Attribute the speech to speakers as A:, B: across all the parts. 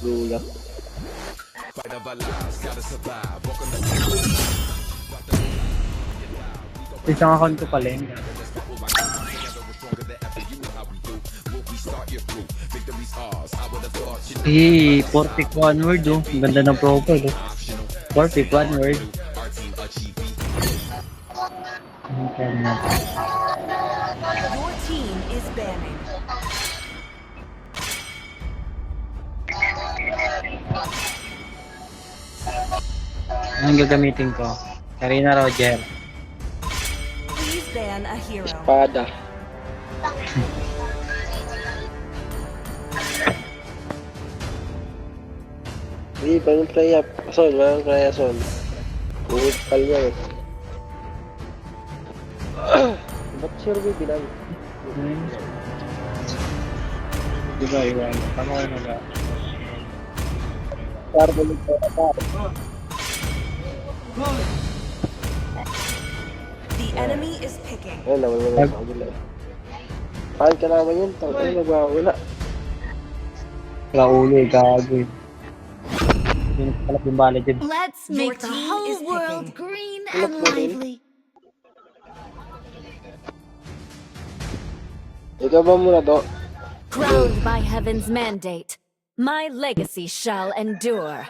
A: Gulat.
B: Isang account ko pala yun. Portic one word oh. Ang ganda ng profile oh. Portic one word.
C: Your team is banning.
B: Anong gagamitin ko? Karina Roger.
C: Please ban a hero.
A: Espada. Hindi, parang play up. Son, parang play up, son. Bukit pal niya eh. Ba't sure ba bilang?
B: Di ba iwan? Tama ko na ba?
A: Carbonate ko na pa.
C: The enemy is picking.
A: Ayun, nawawala sa kabila eh. Paano ka naman yun? Ay, nagwawala.
B: Kaulo eh, gago eh. Yun pala yung bala dyan.
D: Let's
C: Your
D: make the
C: team
D: whole
C: is
D: world
C: picking.
D: green
A: Look,
D: and
A: Pauline.
D: lively.
A: Ikaw ba muna to?
D: Crowned by heaven's mandate, my legacy shall endure.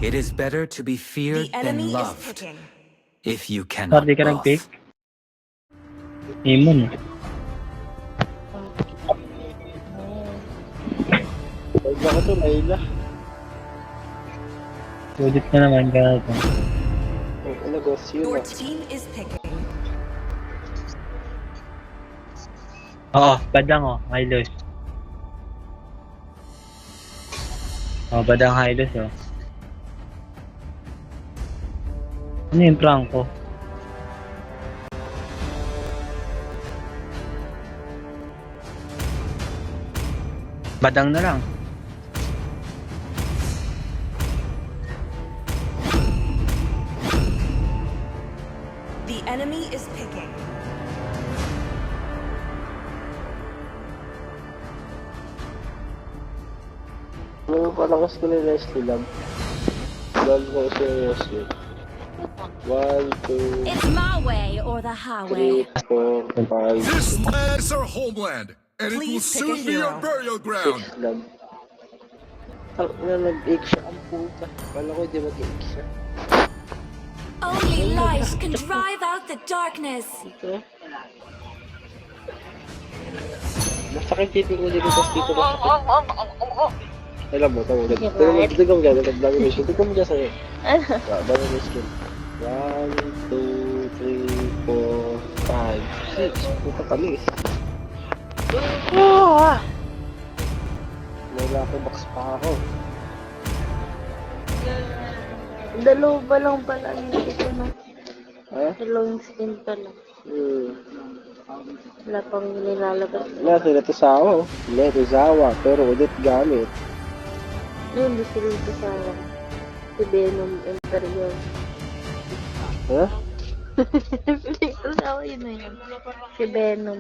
E: It is better to be feared
C: The enemy
E: than
C: is
E: loved,
C: picking.
E: if you cannot
B: Sorry ka nag-pick?
E: both.
B: Imon.
A: Huwag ba ko to, Layla?
B: Udit na naman ka ito.
A: Ang negosyo
C: Your
A: na.
C: team is picking.
B: Oo, badang oh, Hylos. Oh, badang Hylos oh. Ano yung Franco? Badang na lang.
C: The enemy is picking.
A: Ano pa lakas ko ni Leslie lang? Lalo ko si Leslie. 1, 2,
D: It's my way or the
A: 3,
D: highway.
A: 4, 5,
F: This land is our homeland, and it will
C: Please pick a
F: soon be our
C: hero.
F: burial ground.
A: 6 lang. Ang nag-egg siya ang puta. Kala ko di mag-egg siya.
D: Only light can drive out the darkness.
A: Ito. Masakit titig mo dito sa dito na sakit. Alam mo, tama. Digong gano'n, nag-vlog mo siya. Digong mo dyan sa'yo. Bago mo skin. 1, 2, 3, 4, 5, 6. Puta kami. May lucky box pa ako.
G: Dalawa pa lang pala ito na.
A: Ha?
G: Dalawang skin pala. Wala pang nilalabas.
A: Nasa Netizawa. Netizawa. Pero ulit gamit.
G: Ayun, gusto rin ito sa si Venom Imperial.
A: Ha?
G: Ito sa ako yun na yun. Si Venom.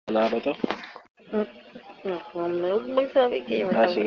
A: Wala ba to?
G: Huwag magsabi kayo.
A: Ah, sige.